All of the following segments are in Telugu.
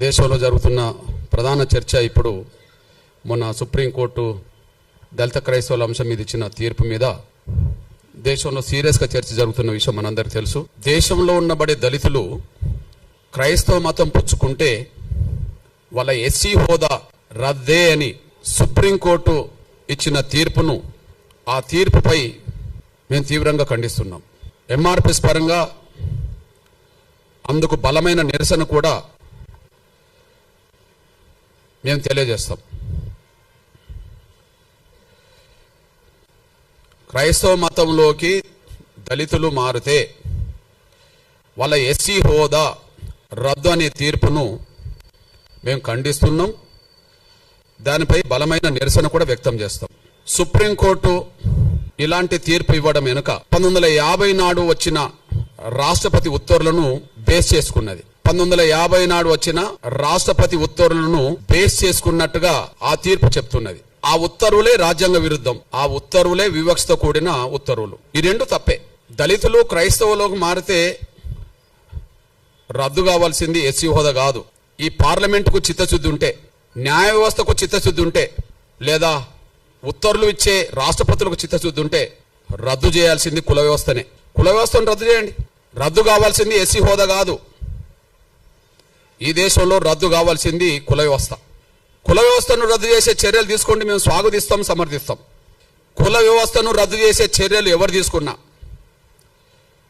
దేశంలో జరుగుతున్న ప్రధాన చర్చ ఇప్పుడు మొన్న సుప్రీంకోర్టు దళిత క్రైస్తవుల అంశం మీద ఇచ్చిన తీర్పు మీద దేశంలో సీరియస్గా చర్చ జరుగుతున్న విషయం మనందరికీ తెలుసు. దేశంలో ఉన్నబడే దళితులు క్రైస్తవ మతం పుచ్చుకుంటే వాళ్ళ ఎస్సీ హోదా రద్దే అని సుప్రీంకోర్టు ఇచ్చిన తీర్పును, ఆ తీర్పుపై మేము తీవ్రంగా ఖండిస్తున్నాం. ఎంఆర్పిఎస్ పరంగా అందుకు బలమైన నిరసన కూడా మేము తెలియజేస్తాం. క్రైస్తవ మతంలోకి దళితులు మారితే వాళ్ళ ఎస్సీ హోదా రద్దు అనే తీర్పును మేము ఖండిస్తున్నాం. దానిపై బలమైన నిరసన కూడా వ్యక్తం చేస్తాం. సుప్రీంకోర్టు ఇలాంటి తీర్పు ఇవ్వడం వెనుక 1950 నాడు వచ్చిన రాష్ట్రపతి ఉత్తర్వులను బేస్ చేసుకున్నది. 1950 నాడు వచ్చిన రాష్ట్రపతి ఉత్తర్వులను బేస్ చేసుకున్నట్టుగా ఆ తీర్పు చెప్తున్నది. ఆ ఉత్తర్వులే రాజ్యాంగ విరుద్ధం, ఆ ఉత్తర్వులే వివక్షతో కూడిన ఉత్తర్వులు. ఈ రెండు తప్పే. దళితులు క్రైస్తవులకు మారితే రద్దు కావాల్సింది ఎస్సీ హోదా కాదు. ఈ పార్లమెంటుకు చిత్తశుద్ధి ఉంటే, న్యాయ వ్యవస్థకు చిత్తశుద్ధి ఉంటే, లేదా ఉత్తర్వులు ఇచ్చే రాష్ట్రపతులకు చిత్తశుద్ధి ఉంటే రద్దు చేయాల్సింది కుల వ్యవస్థనే. కుల వ్యవస్థను రద్దు చేయండి. రద్దు కావాల్సింది ఎస్సీ హోదా కాదు. ఈ దేశంలో రద్దు కావాల్సింది కుల వ్యవస్థ. కుల వ్యవస్థను రద్దు చేసే చర్యలు తీసుకోండి, మేము స్వాగతిస్తాం, సమర్థిస్తాం. కుల వ్యవస్థను రద్దు చేసే చర్యలు ఎవరు తీసుకున్నా,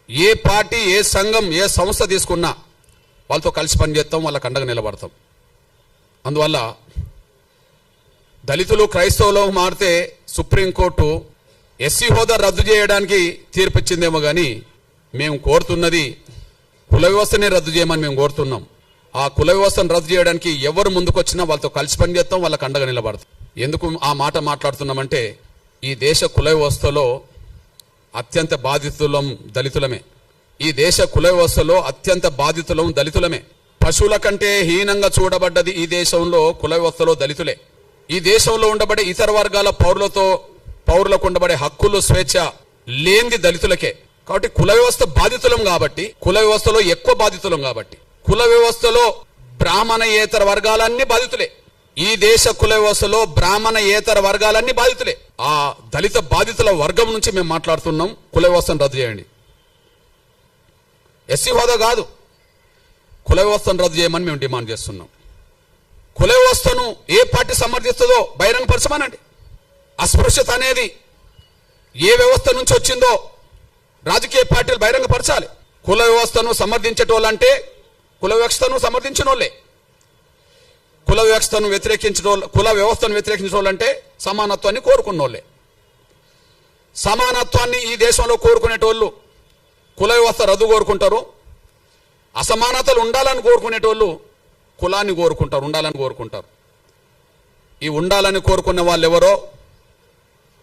ఏ పార్టీ, ఏ సంఘం, ఏ సంస్థ తీసుకున్నా వాళ్ళతో కలిసి పనిచేస్తాం, వాళ్ళకి అండగా నిలబడతాం. అందువల్ల దళితులు క్రైస్తవులకు మారితే సుప్రీంకోర్టు ఎస్సీ హోదా రద్దు చేయడానికి తీర్పిచ్చిందేమో కానీ మేము కోరుతున్నది కుల వ్యవస్థనే రద్దు చేయమని మేము కోరుతున్నాం. ఆ కుల వ్యవస్థను రద్దు చేయడానికి ఎవరు ముందుకొచ్చినా వాళ్ళతో కలిసి పనిచేస్తాం, వాళ్ళకి అండగా నిలబడతాం. ఎందుకు ఆ మాట మాట్లాడుతున్నామంటే, ఈ దేశ కుల వ్యవస్థలో అత్యంత బాధితులం దళితులమే. ఈ దేశ కుల వ్యవస్థలో అత్యంత బాధితులం దళితులమే. పశువుల కంటే హీనంగా చూడబడ్డది ఈ దేశంలో కుల వ్యవస్థలో దళితులే. ఈ దేశంలో ఉండబడే ఇతర వర్గాల పౌరులకు ఉండబడే హక్కులు, స్వేచ్ఛ లేనిది దళితులకే. కాబట్టి కుల వ్యవస్థ బాధితులం కాబట్టి, కుల వ్యవస్థలో ఎక్కువ బాధితులం కాబట్టి, కుల వ్యవస్థలో బ్రాహ్మణయేతర వర్గాలన్నీ బాధితులే. ఈ దేశ కుల వ్యవస్థలో బ్రాహ్మణయేతర వర్గాలన్నీ బాధితులే. ఆ దళిత బాధితుల వర్గం నుంచి మేము మాట్లాడుతున్నాం. కుల వ్యవస్థను రద్దు చేయండి. ఎస్సీ హోదా కాదు, కుల వ్యవస్థను రద్దు చేయమని మేము డిమాండ్ చేస్తున్నాం. కుల వ్యవస్థను ఏ పార్టీ సమర్థిస్తుందో బహిరంగపరచమనండి. అస్పృశ్యత అనేది ఏ వ్యవస్థ నుంచి వచ్చిందో రాజకీయ పార్టీలు బహిరంగపరచాలి. కుల వ్యవస్థను సమర్థించేటోళ్ళంటే కుల వ్యవస్థను సమర్థించిన వాళ్ళే. కుల వ్యవస్థను వ్యతిరేకించిన వాళ్ళంటే సమానత్వాన్ని కోరుకున్న వాళ్ళే. సమానత్వాన్ని ఈ దేశంలో కోరుకునేటోళ్ళు కుల వ్యవస్థ రద్దు కోరుకుంటారు. అసమానతలు ఉండాలని కోరుకునేటోళ్ళు కులాన్ని కోరుకుంటారు, ఉండాలని కోరుకుంటారు. ఈ ఉండాలని కోరుకునే వాళ్ళు ఎవరో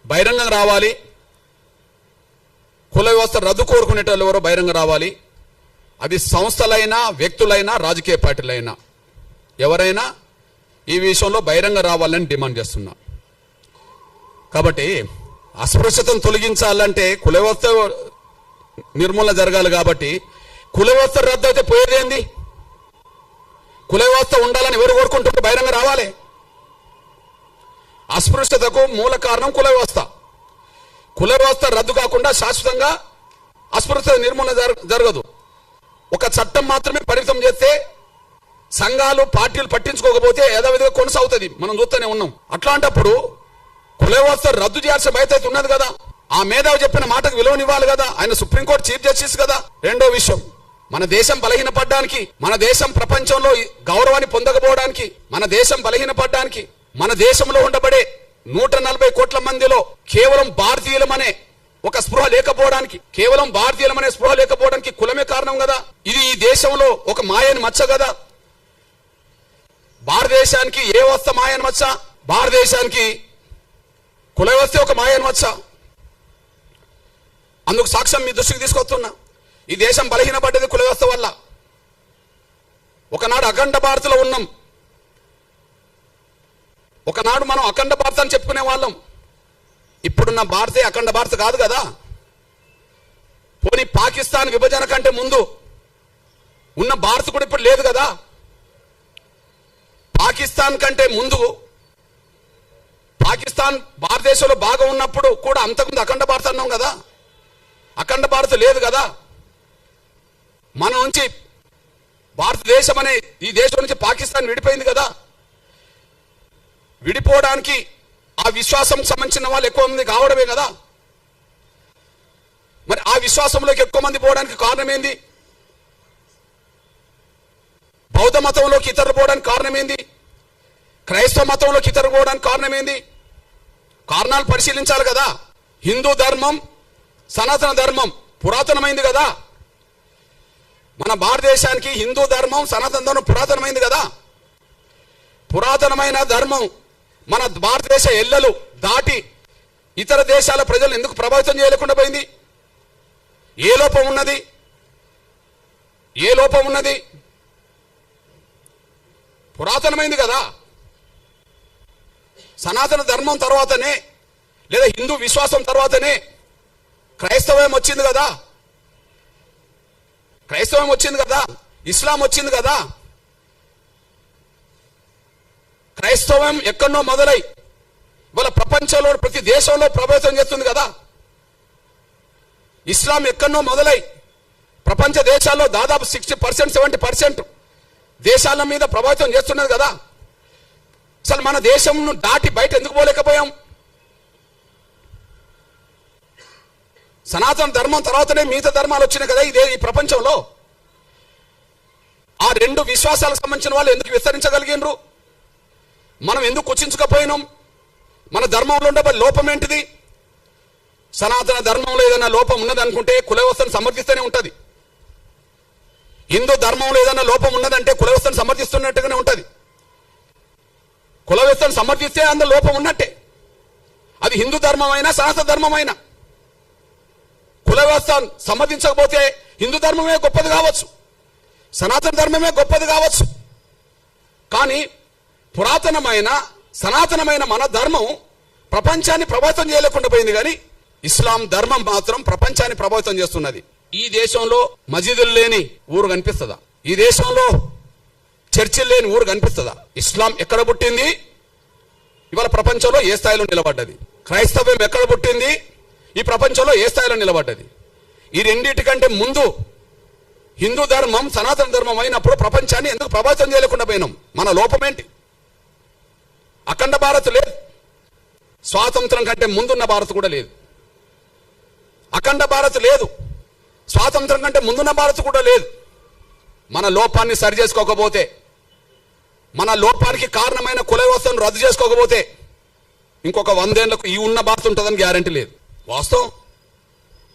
బహిరంగంగా రావాలి. కుల వ్యవస్థ రద్దు కోరుకునేటోళ్ళు ఎవరో బహిరంగ రావాలి. అది సంస్థలైనా, వ్యక్తులైనా, రాజకీయ పార్టీలైనా, ఎవరైనా ఈ విషయంలో బహిరంగ రావాలని డిమాండ్ చేస్తున్నా. కాబట్టి అస్పృశ్యతను తొలగించాలంటే కుల వ్యవస్థ నిర్మూలన జరగాలి. కాబట్టి కుల వ్యవస్థ రద్దు అయితే పోయేదేంది? కుల వ్యవస్థ ఉండాలని ఎవరు కోరుకుంటుంటే బహిరంగ రావాలి. అస్పృశ్యతకు మూల కారణం కుల వ్యవస్థ. కుల వ్యవస్థ రద్దు కాకుండా శాశ్వతంగా అస్పృశ్యత నిర్మూలన జరగదు. ఒక చట్టం మాత్రమే పరిమితం చేస్తే, సంఘాలు, పార్టీలు పట్టించుకోకపోతే యథావిధిగా కొనసాగుతుంది. మనం చూస్తూనే ఉన్నాం. అట్లాంటప్పుడు కుల వ్యవస్థ రద్దు చేయాల్సిన బాధ్యత ఉన్నది కదా. ఆ మేధావి చెప్పిన మాటకు విలువనివ్వాలి కదా. ఆయన సుప్రీంకోర్టు చీఫ్ జస్టిస్ కదా. రెండో విషయం, మన దేశం బలహీనపడడానికి, మన దేశం ప్రపంచంలో గౌరవాన్ని పొందకపోవడానికి, మన దేశం బలహీనపడడానికి, మన దేశంలో ఉండబడే 140 కోట్ల మందిలో కేవలం భారతీయులమనే ఒక స్పృహ లేకపోవడానికి, కేవలం భారతీయులమనే స్పృహ లేకపోవడానికి కులమే కారణం కదా. ఇది ఈ దేశంలో ఒక మాయని మచ్చ కదా. భారతదేశానికి ఏ వ్యవస్థ మాయని మచ్చ? భారతదేశానికి కుల వ్యవస్థ ఒక మాయని మచ్చ. అందుకు సాక్ష్యం మీ దృష్టికి తీసుకొస్తున్నా. ఈ దేశం బలహీనపడ్డది కుల వ్యవస్థ వల్ల. ఒకనాడు అఖండ భారత్లో ఉన్నాం. ఒకనాడు మనం అఖండ భారత్ అని చెప్పుకునే వాళ్ళం. ఇప్పుడున్న భారతే అఖండ భారత్ కాదు కదా. పోనీ పాకిస్తాన్ విభజన కంటే ముందు ఉన్న భారత్ కూడా ఇప్పుడు లేదు కదా. పాకిస్తాన్ కంటే ముందు పాకిస్తాన్ భారతదేశంలో బాగా ఉన్నప్పుడు కూడా అంతకుముందు అఖండ భారత్ అన్నాం కదా. అఖండ భారత్ లేదు కదా. మన నుంచి భారతదేశం అనే ఈ దేశం నుంచి పాకిస్తాన్ విడిపోయింది కదా. విడిపోవడానికి ఆ విశ్వాసం సంబంధించిన వాళ్ళు ఎక్కువ మంది కావడమే కదా. మరి ఆ విశ్వాసంలోకి ఎక్కువ మంది పోవడానికి కారణం ఏంది? బౌద్ధ మతంలోకి ఇతరులు పోవడానికి కారణం ఏంది? క్రైస్తవ మతంలోకి ఇతరులు పోవడానికి కారణం ఏంది? కారణాలు పరిశీలించాలి కదా. హిందూ ధర్మం, సనాతన ధర్మం పురాతనమైంది కదా. మన భారతదేశానికి హిందూ ధర్మం, సనాతన ధర్మం పురాతనమైంది కదా. పురాతనమైన ధర్మం మన భారతదేశ ఎల్లలు దాటి ఇతర దేశాల ప్రజలను ఎందుకు ప్రభావితం చేయలేకుండా పోయింది? ఏ లోపం ఉన్నది? ఏ లోపం ఉన్నది? పురాతనమైంది కదా. సనాతన ధర్మం తర్వాతనే లేదా హిందూ విశ్వాసం తర్వాతనే క్రైస్తవం వచ్చింది కదా. క్రైస్తవం వచ్చింది కదా, ఇస్లాం వచ్చింది కదా. క్రైస్తవం ఎక్కడో మొదలై ఇవాళ ప్రపంచంలో ప్రతి దేశంలో ప్రభావితం చేస్తుంది కదా. ఇస్లాం ఎక్కడో మొదలై ప్రపంచ దేశాల్లో దాదాపు 60%, 70% దేశాల మీద ప్రభావితం చేస్తున్నది కదా. అసలు మన దేశంను దాటి బయట ఎందుకు పోలేకపోయాం? సనాతన ధర్మం తర్వాతనే మిగతా ధర్మాలు వచ్చినాయి కదా ఈ ప్రపంచంలో. ఆ రెండు విశ్వాసాలకు సంబంధించిన వాళ్ళు ఎందుకు విస్తరించగలిగినరు? మనం ఎందుకు కుచించకపోయినాం? మన ధర్మంలో ఉండే లోపం ఏంటిది? సనాతన ధర్మంలో ఏదైనా లోపం ఉన్నదనుకుంటే కుల వ్యవస్థను సమర్థిస్తూనే ఉంటుంది. హిందూ ధర్మంలో ఏదైనా లోపం ఉన్నదంటే కుల వ్యవస్థను సమర్థిస్తున్నట్టుగానే ఉంటుంది. కుల వ్యవస్థను సమర్థిస్తే అందులో లోపం ఉన్నట్టే. అది హిందూ ధర్మం అయినా సనాతన ధర్మం అయినా. కుల వ్యవస్థ సమర్థించకపోతే హిందూ ధర్మమే గొప్పది కావచ్చు, సనాతన ధర్మమే గొప్పది కావచ్చు. కానీ పురాతనమైన సనాతనమైన మన ధర్మం ప్రపంచాన్ని ప్రభావితం చేయలేకుండా పోయింది. కానీ ఇస్లాం ధర్మం మాత్రం ప్రపంచాన్ని ప్రభావితం చేస్తున్నది. ఈ దేశంలో మసీదులు లేని ఊరు కనిపిస్తుందా? ఈ దేశంలో చర్చిలు లేని ఊరు కనిపిస్తుందా? ఇస్లాం ఎక్కడ పుట్టింది? ఇవాళ ప్రపంచంలో ఏ స్థాయిలో నిలబడ్డది? క్రైస్తవం ఎక్కడ పుట్టింది? ఈ ప్రపంచంలో ఏ స్థాయిలో నిలబడ్డది? ఈ రెండింటికంటే ముందు హిందూ ధర్మం, సనాతన ధర్మం అయినప్పుడు ప్రపంచాన్ని ఎందుకు ప్రభావితం చేయలేకుండా పోయినాం? మన లోపం ఏంటి? అఖండ భారత్ లేదు. స్వాతంత్రం కంటే ముందున్న భారత్ కూడా లేదు. అఖండ భారత్ లేదు. స్వాతంత్రం కంటే ముందున్న భారత్ కూడా లేదు. మన లోపాన్ని సరి చేసుకోకపోతే, మన లోపానికి కారణమైన కుల వ్యవస్థను రద్దు చేసుకోకపోతే ఇంకొక 100 ఏళ్లకు ఈ ఉన్న భారత్ ఉంటుందని గ్యారంటీ లేదు. వాస్తవం.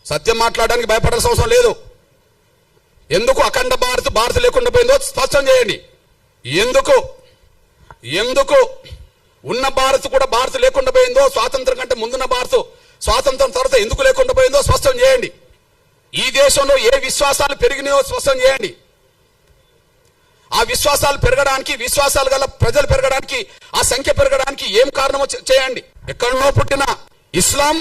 సత్యం మాట్లాడడానికి భయపడాల్సిన అవసరం లేదు. ఎందుకు అఖండ భారత్ లేకుండా పోయిందో స్పష్టం చేయండి. ఎందుకు ఉన్న భారత్ కూడా భారత్ లేకుండా పోయిందో, స్వాతంత్రం కంటే ముందున్న భారత్ స్వాతంత్రం తర్వాత ఎందుకు లేకుండా పోయిందో స్పష్టం చేయండి. ఈ దేశంలో ఏ విశ్వాసాలు పెరిగినాయో స్పష్టం చేయండి. ఆ విశ్వాసాలు పెరగడానికి, విశ్వాసాలు గల ప్రజలు పెరగడానికి, ఆ సంఖ్య పెరగడానికి ఏం కారణమో చేయండి. ఎక్కడనో పుట్టిన ఇస్లాం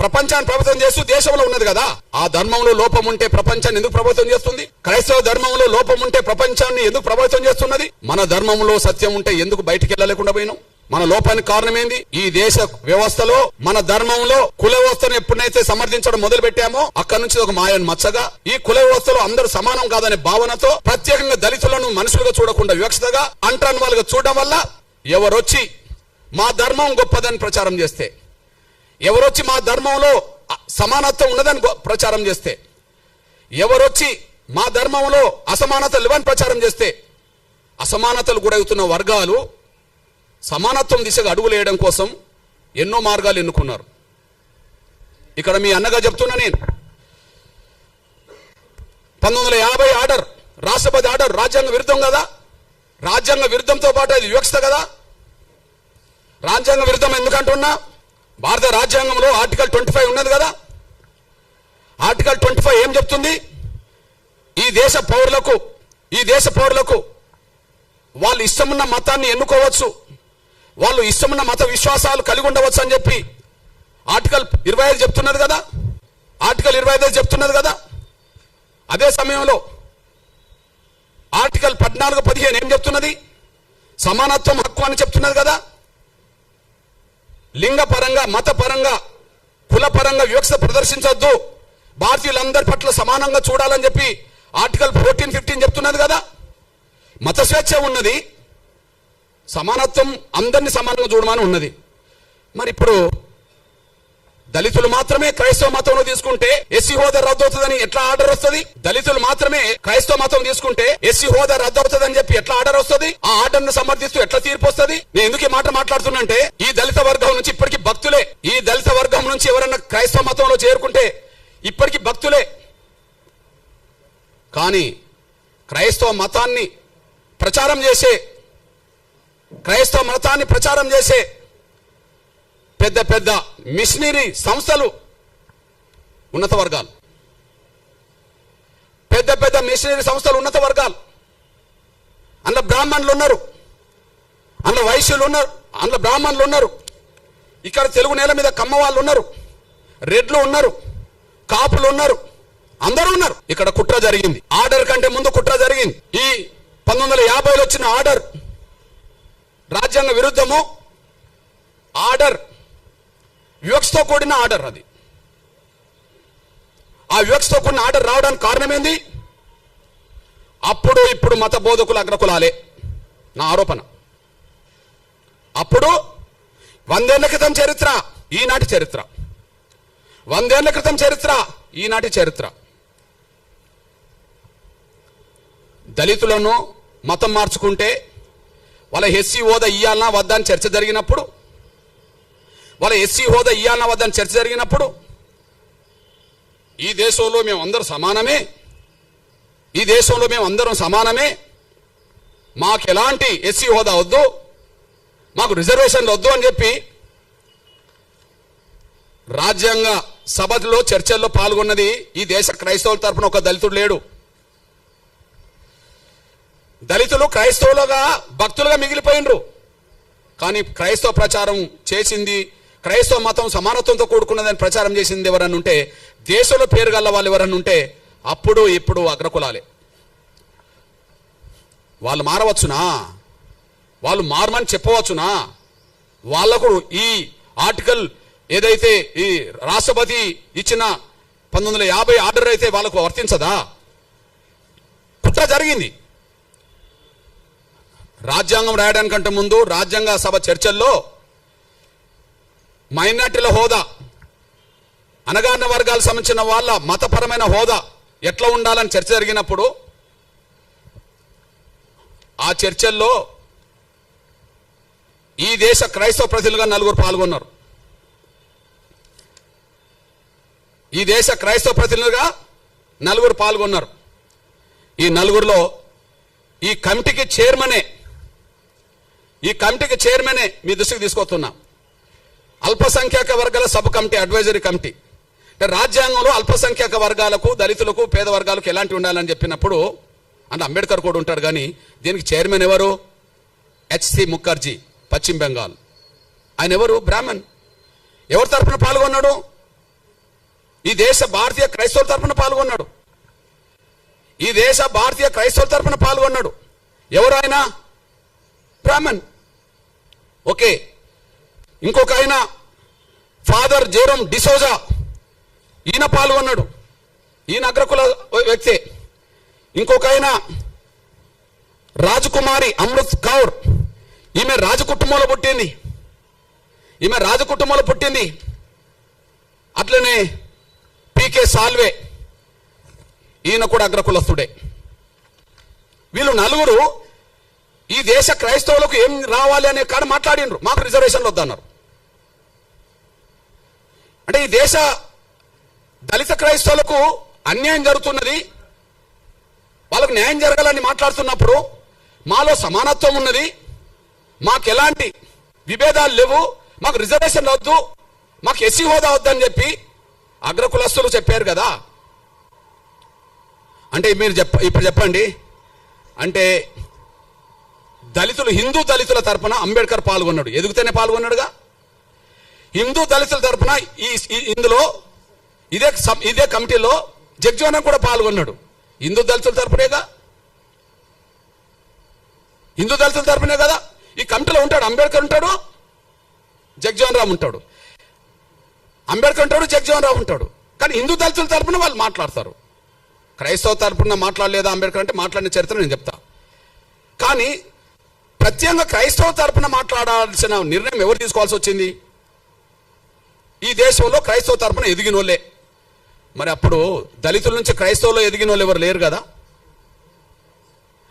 ప్రపంచాన్ని ప్రభావితం చేస్తూ దేశంలో ఉన్నది కదా. ఆ ధర్మంలో లోపం ఉంటే ప్రపంచాన్ని ఎందుకు ప్రభావితం చేస్తుంది? క్రైస్తవ ధర్మంలో లోపం ఉంటే ప్రపంచాన్ని ఎందుకు ప్రభావితం చేస్తున్నది? మన ధర్మంలో సత్యం ఉంటే ఎందుకు బయటికి వెళ్ళలేకుండా పోయినాం? మన లోపానికి కారణం ఏంది? ఈ దేశ వ్యవస్థలో, మన ధర్మంలో కుల వ్యవస్థను ఎప్పుడైతే సమర్థించడం మొదలు పెట్టామో అక్కడి నుంచి ఒక మాయను మచ్చగా, ఈ కుల వ్యవస్థలో అందరూ సమానం కాదనే భావనతో ప్రత్యేకంగా దళితులను మనుషులుగా చూడకుండా వివక్షతగా, అంటరాని వాళ్ళుగా చూడడం వల్ల ఎవరొచ్చి మా ధర్మం గొప్పదని ప్రచారం చేస్తే, ఎవరొచ్చి మా ధర్మంలో సమానత్వం ఉన్నదని ప్రచారం చేస్తే, ఎవరొచ్చి మా ధర్మంలో అసమానతలు లేవని ప్రచారం చేస్తే, అసమానతలు గురవుతున్న వర్గాలు సమానత్వం దిశగా అడుగులేయడం కోసం ఎన్నో మార్గాలు ఎన్నుకున్నారు. ఇక్కడ మీ అన్నగా చెప్తున్నా నేను, 1950 ఆర్డర్, రాష్ట్రపతి ఆర్డర్ రాజ్యాంగ విరుద్ధం కదా. రాజ్యాంగ విరుద్ధంతో పాటు అది వివక్షత కదా. రాజ్యాంగ విరుద్ధం ఎందుకంటున్నా? భారత రాజ్యాంగంలో ఆర్టికల్ 25 ఉన్నది కదా. ఆర్టికల్ 25 ఏం చెప్తుంది? ఈ దేశ పౌరులకు వాళ్ళు ఇష్టమున్న మతాన్ని ఎన్నుకోవచ్చు, వాళ్ళు ఇష్టమున్న మత విశ్వాసాలు కలిగి ఉండవచ్చు అని చెప్పి ఆర్టికల్ 25 చెప్తున్నది కదా. ఆర్టికల్ 25 చెప్తున్నది కదా. అదే సమయంలో ఆర్టికల్ 14, 15 ఏం చెప్తున్నది? సమానత్వం హక్కు అని చెప్తున్నది కదా. లింగపరంగా, మతపరంగా, కులపరంగా వివక్ష ప్రదర్శించొద్దు, భారతీయులందరి పట్ల సమానంగా చూడాలని చెప్పి ఆర్టికల్ 14, 15 చెప్తున్నది కదా. మత స్వేచ్ఛ ఉన్నది, సమానత్వం అందరినీ సమానంగా చూడమని ఉన్నది. మరి ఇప్పుడు దళితులు మాత్రమే క్రైస్తవ మతంలో తీసుకుంటే ఎస్సీ హోదా రద్దు అవుతుందని ఎట్లా ఆర్డర్ వస్తుంది? దళితులు మాత్రమే క్రైస్తవ మతం తీసుకుంటే ఎస్సీ హోదా రద్దు అవుతుందని చెప్పి ఎట్లా ఆర్డర్ వస్తుంది? ఆ ఆర్డర్ ను సమర్థిస్తూ ఎట్లా తీర్పు వస్తుంది? నేను ఎందుకు ఈ మాట మాట్లాడుతున్నంటే, ఈ దళిత వర్గం నుంచి ఇప్పటికీ భక్తులే, ఈ దళిత వర్గం నుంచి ఎవరన్నా క్రైస్తవ మతంలో చేరుకుంటే ఇప్పటికీ భక్తులే. కానీ క్రైస్తవ మతాన్ని ప్రచారం చేసే పెద్ద పెద్ద మిషనరీ సంస్థలు ఉన్నత వర్గాలు, ఉన్నత వర్గాలు. అందులో బ్రాహ్మణులు ఉన్నారు, అందులో వైశ్యులు ఉన్నారు, అందులో బ్రాహ్మణులు ఉన్నారు. ఇక్కడ తెలుగు నేల మీద కమ్మ వాళ్ళు ఉన్నారు, రెడ్లు ఉన్నారు, కాపులు ఉన్నారు, అందరూ ఉన్నారు. ఇక్కడ కుట్ర జరిగింది, ఆర్డర్ కంటే ముందు కుట్ర జరిగింది. ఈ 1950లో వచ్చిన ఆర్డర్ రాజ్యాంగ విరుద్ధము. ఆర్డర్ వివక్షతో కూడిన ఆర్డర్. అది ఆ వివక్షతో కూడిన ఆర్డర్ రావడానికి కారణం ఏంది? అప్పుడు ఇప్పుడు మత బోధకులు అగ్రకులాలే నా ఆరోపణ. అప్పుడు 100 ఏళ్ల క్రితం చరిత్ర, ఈనాటి చరిత్ర. 100 ఏళ్ల క్రితం చరిత్ర, ఈనాటి చరిత్ర. దళితులను మతం మార్చుకుంటే వాళ్ళ ఎస్సీ హోదా ఇయ్యాలనా వద్దా అని చర్చ జరిగినప్పుడు, ఈ దేశంలో మేము అందరం సమానమే, మాకు ఎలాంటి ఎస్సీ హోదా వద్దు, మాకు రిజర్వేషన్లు వద్దు అని చెప్పి రాజ్యాంగ సభలో చర్చల్లో పాల్గొన్నది ఈ దేశ క్రైస్తవుల తరపున ఒక దళితుడు లేడు. దళితులు క్రైస్తవులుగా భక్తులుగా మిగిలిపోయినరు. కానీ క్రైస్తవ ప్రచారం చేసింది, క్రైస్తవ మతం సమానత్వంతో కూడుకున్నదని ప్రచారం చేసింది ఎవరన్నా ఉంటే, దేశంలో పేరు గల్ల వాళ్ళు ఎవరన్నా ఉంటే అప్పుడు ఇప్పుడు అగ్రకులాలే. వాళ్ళు మారవచ్చునా? వాళ్ళు మారమని చెప్పవచ్చునా? వాళ్లకు ఈ ఆర్టికల్ ఏదైతే ఈ రాష్ట్రపతి ఇచ్చిన 1950 ఆర్డర్ అయితే వాళ్ళకు వర్తించదా? కుట్ర జరిగింది. రాజ్యాంగం రాయడానికంటే ముందు రాజ్యాంగ సభ చర్చల్లో మైనార్టీల హోదా, అణగారిన వర్గాలకు సంబంధించిన వాళ్ళ మతపరమైన హోదా ఎట్లా ఉండాలని చర్చ జరిగినప్పుడు ఆ చర్చల్లో ఈ దేశ క్రైస్తవ ప్రతినిధులుగా 4 పాల్గొన్నారు. ఈ దేశ క్రైస్తవ ప్రతినిధులుగా 4 పాల్గొన్నారు. ఈ 4లో ఈ కమిటీకి చైర్మనే మీ దృష్టికి తీసుకొస్తున్నా. అల్పసంఖ్యాక వర్గాల సబ్ కమిటీ, అడ్వైజరీ కమిటీ. రాజ్యాంగంలో అల్పసంఖ్యాక వర్గాలకు, దళితులకు, పేద వర్గాలకు ఎలాంటి ఉండాలని చెప్పినప్పుడు అంటే అంబేద్కర్ కూడా ఉంటాడు. కానీ దీనికి చైర్మన్ ఎవరు? హెచ్సి ముఖర్జీ, పశ్చిమ బెంగాల్. ఆయన ఎవరు? బ్రాహ్మణ్. ఎవరి తరఫున పాల్గొన్నాడు? ఈ దేశ భారతీయ క్రైస్తవుల తరఫున పాల్గొన్నాడు. ఎవరు ఆయన? బ్రాహ్మణ్. ఓకే. ఇంకొక ఆయన ఫాదర్ జెరోమ్ డిసోజా, ఈయన పాల్గొన్నాడు. ఈయన అగ్రకుల వ్యక్తే. ఇంకొక ఆయన రాజకుమారి అమృత్ కౌర్, ఈమె రాజకుటుంబంలో పుట్టింది. అట్లనే పీకే సాల్వే, ఈయన కూడా అగ్రకులస్తుడే. వీళ్ళు 4 ఈ దేశ క్రైస్తవులకు ఏం రావాలి అనే కాడ మాట్లాడినరు. మాకు రిజర్వేషన్లు వద్దన్నారు. అంటే ఈ దేశ దళిత క్రైస్తవులకు అన్యాయం జరుగుతున్నది, వాళ్ళకు న్యాయం జరగాలని మాట్లాడుతున్నప్పుడు మాలో సమానత్వం ఉన్నది, మాకు ఎలాంటి విభేదాలు లేవు, మాకు రిజర్వేషన్లు వద్దు, మాకు ఎస్సీ హోదా వద్దని చెప్పి అగ్రకులస్తులు చెప్పారు కదా. అంటే మీరు ఇప్పుడు చెప్పండి, అంటే హిందూ దళితుల తరపున అంబేద్కర్ పాల్గొన్నాడు, ఎదుగుతూనే పాల్గొన్నాడుగా. హిందూ దళితుల తరపున ఇందులో ఇదే కమిటీలో జగ్జీవన్ కూడా పాల్గొన్నాడు, హిందూ దళితుల తరపునేగా. హిందూ దళితుల తరపునే కదా. ఈ కమిటీలో ఉంటాడు అంబేద్కర్ ఉంటాడు, జగ్జీవన్ రామ్ ఉంటాడు. అంబేద్కర్ ఉంటాడు, జగ్జీవన్ రామ్ ఉంటాడు. కానీ హిందూ దళితుల తరపున వాళ్ళు మాట్లాడతారు. క్రైస్తవ తరపున మాట్లాడలేదా అంబేద్కర్ అంటే మాట్లాడిన చరిత్ర నేను చెప్తా. కానీ ప్రత్యేకంగా క్రైస్తవ తరపున మాట్లాడాల్సిన నిర్ణయం ఎవరు తీసుకోవాల్సి వచ్చింది? ఈ దేశంలో క్రైస్తవ తరపున ఎదిగిన వాళ్ళే. మరి అప్పుడు దళితుల నుంచి క్రైస్తవులో ఎదిగిన వాళ్ళు ఎవరు లేరు కదా,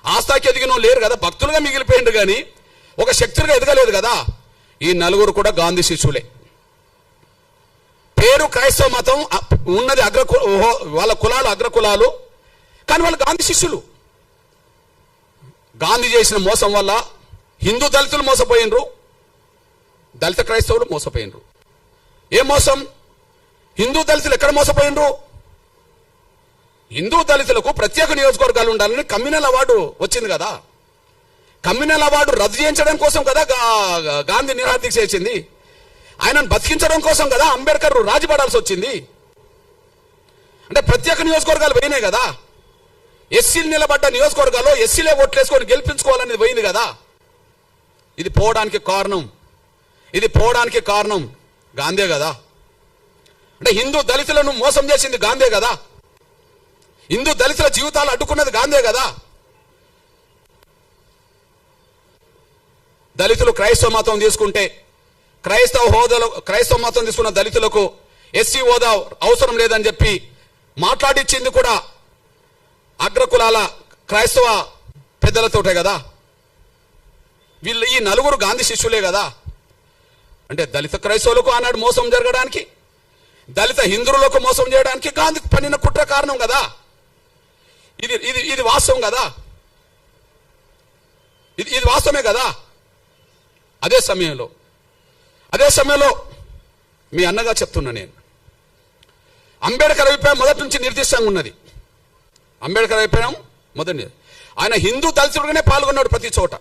ఆస్థాకి ఎదిగిన వాళ్ళు లేరు కదా, భక్తులుగా మిగిలిపోయిండు కానీ ఒక శక్తులుగా ఎదగలేదు కదా. ఈ నలుగురు కూడా గాంధీ శిష్యులే. పేరు క్రైస్తవ మతం ఉన్నది వాళ్ళ కులాలు అగ్రకులాలు, కానీ వాళ్ళు గాంధీ శిష్యులు. గాంధీ చేసిన మోసం వల్ల హిందూ దళితులు మోసపోయినరు, దళిత క్రైస్తవులు మోసపోయినరు. ఏ మోసం? హిందూ దళితులు ఎక్కడ మోసపోయినరు? హిందూ దళితులకు ప్రత్యేక నియోజకవర్గాలు ఉండాలని కమ్యూనల్ అవార్డు వచ్చింది కదా. కమ్యూనల్ అవార్డు రద్దు చేయించడం కోసం కదా గాంధీ నిరాదీక్ష చేసింది. ఆయనను బతికించడం కోసం కదా అంబేద్కర్ రాజీపడాల్సి వచ్చింది. అంటే ప్రత్యేక నియోజకవర్గాలు పోయినాయి కదా. ఎస్సీలు నిలబడ్డ నియోజకవర్గాల్లో ఎస్సీలే ఓట్లేసుకొని గెలిపించుకోవాలనేది పోయింది కదా. ఇది పోవడానికి కారణం గాంధీ కదా. అంటే హిందూ దళితులను మోసం చేసింది గాంధీ కదా. హిందూ దళితుల జీవితాలు అడ్డుకున్నది గాంధీ కదా. దళితులు క్రైస్తవ మతం తీసుకుంటే క్రైస్తవ మతం తీసుకున్న దళితులకు ఎస్సీ హోదా అవసరం లేదని చెప్పి మాట్లాడిచ్చింది కూడా అగ్రకులాల క్రైస్తవ పెద్దలతోటే కదా. వీళ్ళు ఈ నలుగురు గాంధీ శిష్యులే కదా. అంటే దళిత క్రైస్తవులకు ఆనాడు మోసం జరగడానికి, దళిత హిందువులకు మోసం చేయడానికి గాంధీ పన్నిన కుట్ర కారణం కదా. ఇది వాస్తవం కదా. ఇది వాస్తవమే కదా. అదే సమయంలో మీ అన్నగా చెప్తున్నా నేను, అంబేద్కర్ అభిప్రాయం మొదటి నుంచి నిర్దిష్టంగా ఉన్నది. అంబేద్కర్ అభిప్రాయం మొదటి, ఆయన హిందూ దళితుడుగానే పాల్గొన్నాడు ప్రతి చోట.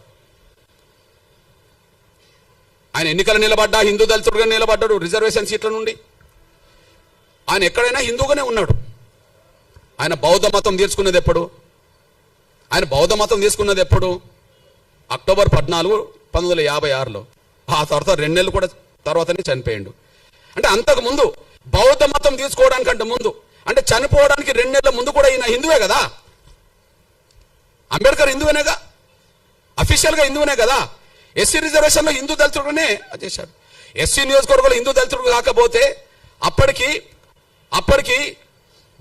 ఆయన ఎన్నికలు నిలబడ్డా హిందూ దళితుడుగా నిలబడ్డాడు రిజర్వేషన్ సీట్ల నుండి. ఆయన ఎక్కడైనా హిందూగానే ఉన్నాడు. ఆయన బౌద్ధ మతం తీసుకున్నది ఎప్పుడు? అక్టోబర్ 14, 1956లో. ఆ తర్వాత 2 నెలలు కూడా తర్వాతనే చనిపోయిండు. అంటే అంతకు ముందు బౌద్ధ మతం తీసుకోవడానికంటే ముందు, అంటే చనిపోవడానికి 2 నెలల ముందు కూడా ఈయన హిందువే కదా. అంబేద్కర్ హిందువేనేగా, అఫీషియల్గా హిందువునే కదా. ఎస్సీ రిజర్వేషన్లో హిందూ దళితుడుగానే చేశాడు. ఎస్సీ నియోజకవర్గంలో హిందూ దళితుడు కాకపోతే అప్పటికి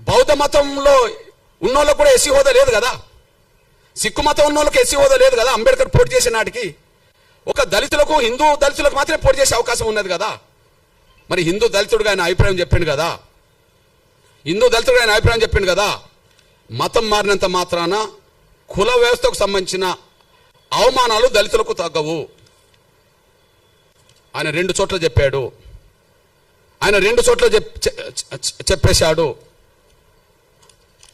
బౌద్ధ మతంలో ఉన్నోళ్ళకు కూడా ఎస్సీ హోదా లేదు కదా. సిక్కు మతం ఉన్నోళ్ళకి ఎస్సీ హోదా లేదు కదా. అంబేద్కర్ పోటీ చేసిన నాటికి ఒక దళితులకు, హిందూ దళితులకు మాత్రమే పోటీ చేసే అవకాశం ఉన్నది కదా. మరి హిందూ దళితుడుగా ఆయన అభిప్రాయం చెప్పిండు కదా. మతం మారినంత మాత్రాన కుల వ్యవస్థకు సంబంధించిన అవమానాలు దళితులకు తగ్గవు. ఆయన 2 చోట్ల చెప్పాడు. చెప్పేశాడు.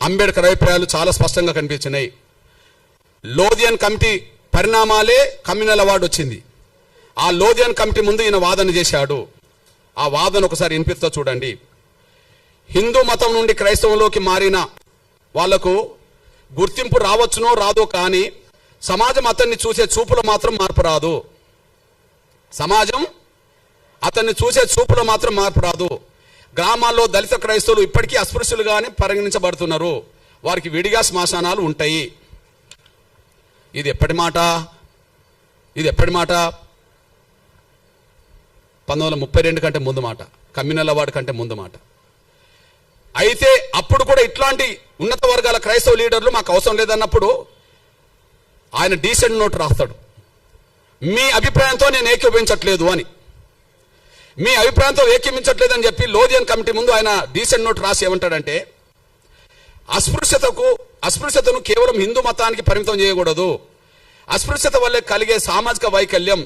అంబేద్కర్ అభిప్రాయాలు చాలా స్పష్టంగా కనిపించినాయి. లోధియన్ కమిటీ పరిణామాలే కమ్యూనల్ అవార్డు వచ్చింది. ఆ లోధియన్ కమిటీ ముందు ఈయన వాదన చేశాడు. ఆ వాదన ఒకసారి వినిపిస్తా చూడండి. హిందూ మతం నుండి క్రైస్తవంలోకి మారిన వాళ్లకు గుర్తింపు రావచ్చునో రాదో, కానీ సమాజం అతన్ని చూసే చూపులో మాత్రం మార్పు రాదు. గ్రామాల్లో దళిత క్రైస్తవులు ఇప్పటికీ అస్పృశ్యులుగానే పరిగణించబడుతున్నారు. వారికి విడిగా శ్మశానాలు ఉంటాయి. ఇది ఎప్పటి మాట? 1932 కంటే ముందు మాట, కమ్యూనల్ అవార్డు కంటే ముందు మాట. అయితే అప్పుడు కూడా ఇట్లాంటి ఉన్నత వర్గాల క్రైస్తవ లీడర్లు మాకు అవసరం లేదన్నప్పుడు ఆయన డీసెంట్ నోట్ రాస్తాడు. మీ అభిప్రాయంతో నేను ఏకీభవించట్లేదు అని. మీ అభిప్రాయంతో ఏకీభవించట్లేదని చెప్పి లోధియన్ కమిటీ ముందు ఆయన డీసెంట్ నోట్ రాసి ఏమంటాడంటే, అస్పృశ్యతను కేవలం హిందూ మతానికి పరిమితం చేయకూడదు. అస్పృశ్యత వల్లే కలిగే సామాజిక వైకల్యం,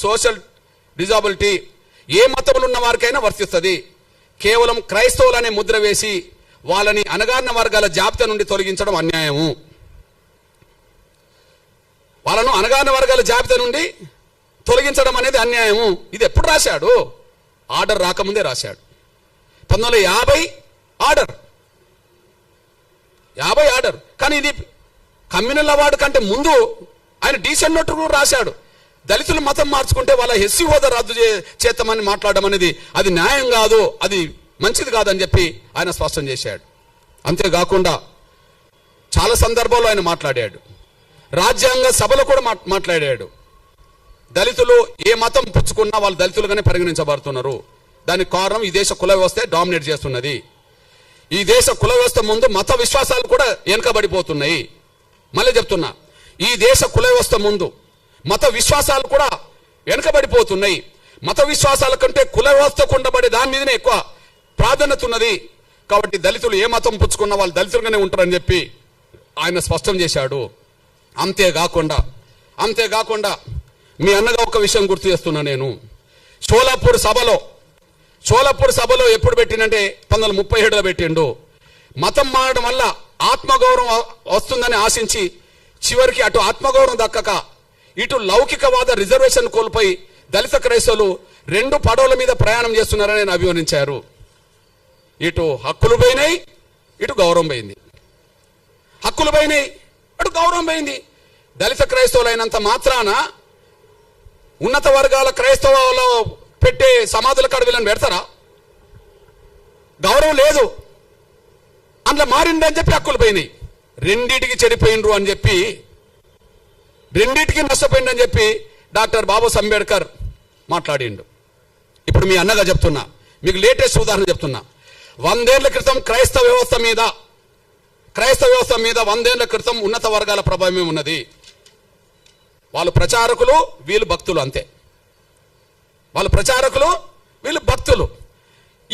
సోషల్ డిజాబిలిటీ ఏ మతంలో ఉన్న వారికైనా వర్తిస్తుంది. కేవలం క్రైస్తవులనే ముద్ర వేసి వాళ్ళని అణగారిన వర్గాల జాబితా నుండి తొలగించడం అన్యాయము. వాళ్ళను అణగారిన వర్గాల జాబితా నుండి తొలగించడం అనేది అన్యాయము. ఇది ఎప్పుడు రాశాడు? ఆర్డర్ రాకముందే రాశాడు. 1950 ఆర్డర్. కానీ ఇది కమ్యూనల్ అవార్డు కంటే ముందు ఆయన డీసెంట్ నోట్ కూడా రాశాడు. దళితులు మతం మార్చుకుంటే వాళ్ళ ఎస్సీ హోదా రద్దు చేస్తామని మాట్లాడడం అనేది అది న్యాయం కాదు, అది మంచిది కాదని చెప్పి ఆయన స్పష్టం చేశాడు. అంతేకాకుండా చాలా సందర్భాల్లో ఆయన మాట్లాడాడు. రాజ్యాంగ సభలో కూడా మాట్లాడాడు. దళితులు ఏ మతం పుచ్చుకున్నా వాళ్ళు దళితులుగానే పరిగణించబడుతున్నారు. దానికి కారణం ఈ దేశ కుల వ్యవస్థ డామినేట్ చేస్తున్నది. ఈ దేశ కుల వ్యవస్థ ముందు మత విశ్వాసాలు కూడా వెనుకబడిపోతున్నాయి. మళ్ళీ చెప్తున్నా, ఈ దేశ కుల వ్యవస్థ ముందు మత విశ్వాసాలు కూడా వెనుకబడిపోతున్నాయి. మత విశ్వాసాల కంటే కుల వ్యవస్థకు ఉండబడే దాని మీదనే ఎక్కువ ప్రాధాన్యత ఉన్నది. కాబట్టి దళితులు ఏ మతం పుచ్చుకున్నా వాళ్ళు దళితులుగానే ఉంటారని చెప్పి ఆయన స్పష్టం చేశాడు. అంతేకాకుండా మీ అన్నగా ఒక విషయం గుర్తు చేస్తున్నా నేను. షోలాపూర్ సభలో ఎప్పుడు పెట్టినంటే 1937లో పెట్టిండు. మతం మారడం వల్ల ఆత్మగౌరవం వస్తుందని ఆశించి చివరికి అటు ఆత్మగౌరవం దక్కక ఇటు లౌకికవాద రిజర్వేషన్ కోల్పోయి దళిత క్రైస్తవులు 2 పడవల మీద ప్రయాణం చేస్తున్నారని నేను అభివర్ణించారు. ఇటు హక్కులు పోయినాయి, ఇటు గౌరవం పోయింది. హక్కులు పోయినాయి, అటు గౌరవం పోయింది. దళిత క్రైస్తవులైనంత మాత్రాన ఉన్నత వర్గాల క్రైస్తవులో పెట్టే సమాధుల కాడ వీళ్ళని పెడతారా? గౌరవం లేదు, అందులో మారిందని చెప్పి హక్కులు పోయినాయి. రెండిటికి చెడిపోయినరు అని చెప్పి, రెండిటికి నష్టపోయిందని చెప్పి డాక్టర్ బాబాసాహెబ్ అంబేద్కర్ మాట్లాడిండు. ఇప్పుడు మీ అన్నగా చెప్తున్నా, మీకు లేటెస్ట్ ఉదాహరణ చెప్తున్నా. 100 ఏళ్ల క్రితం క్రైస్తవ వ్యవస్థ మీద 100 ఏళ్ల క్రితం ఉన్నత వర్గాల ప్రభావమే ఉన్నది. వాళ్ళు ప్రచారకులు, వీళ్ళు భక్తులు, అంతే. వాళ్ళు ప్రచారకులు, వీళ్ళు భక్తులు.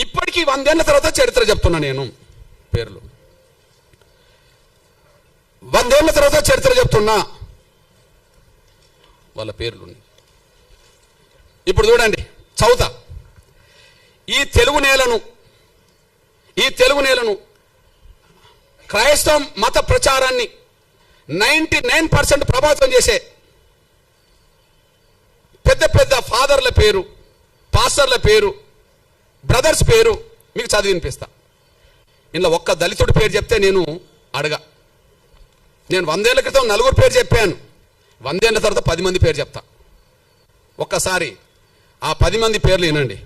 ఇప్పటికీ 100 ఏళ్ల తర్వాత చరిత్ర చెప్తున్నా నేను. పేర్లు 100 ఏళ్ల తర్వాత చరిత్ర చెప్తున్నా, వాళ్ళ పేర్లు. ఇప్పుడు చూడండి, చౌత ఈ తెలుగు నేలను క్రైస్తవ మత ప్రచారాన్ని 99% ప్రభావితం చేసే పెద్ద ఫాదర్ల పేరు, పాస్టర్ల పేరు, బ్రదర్స్ పేరు మీకు చదివి వినిపిస్తా. ఇలా ఒక్క దళితుడి పేరు చెప్తే నేను 100 ఏళ్ల క్రితం 4 పేరు చెప్పాను. 100 ఏళ్ల తర్వాత 10 మంది పేరు చెప్తా. ఒక్కసారి ఆ 10 మంది పేర్లు వినండి.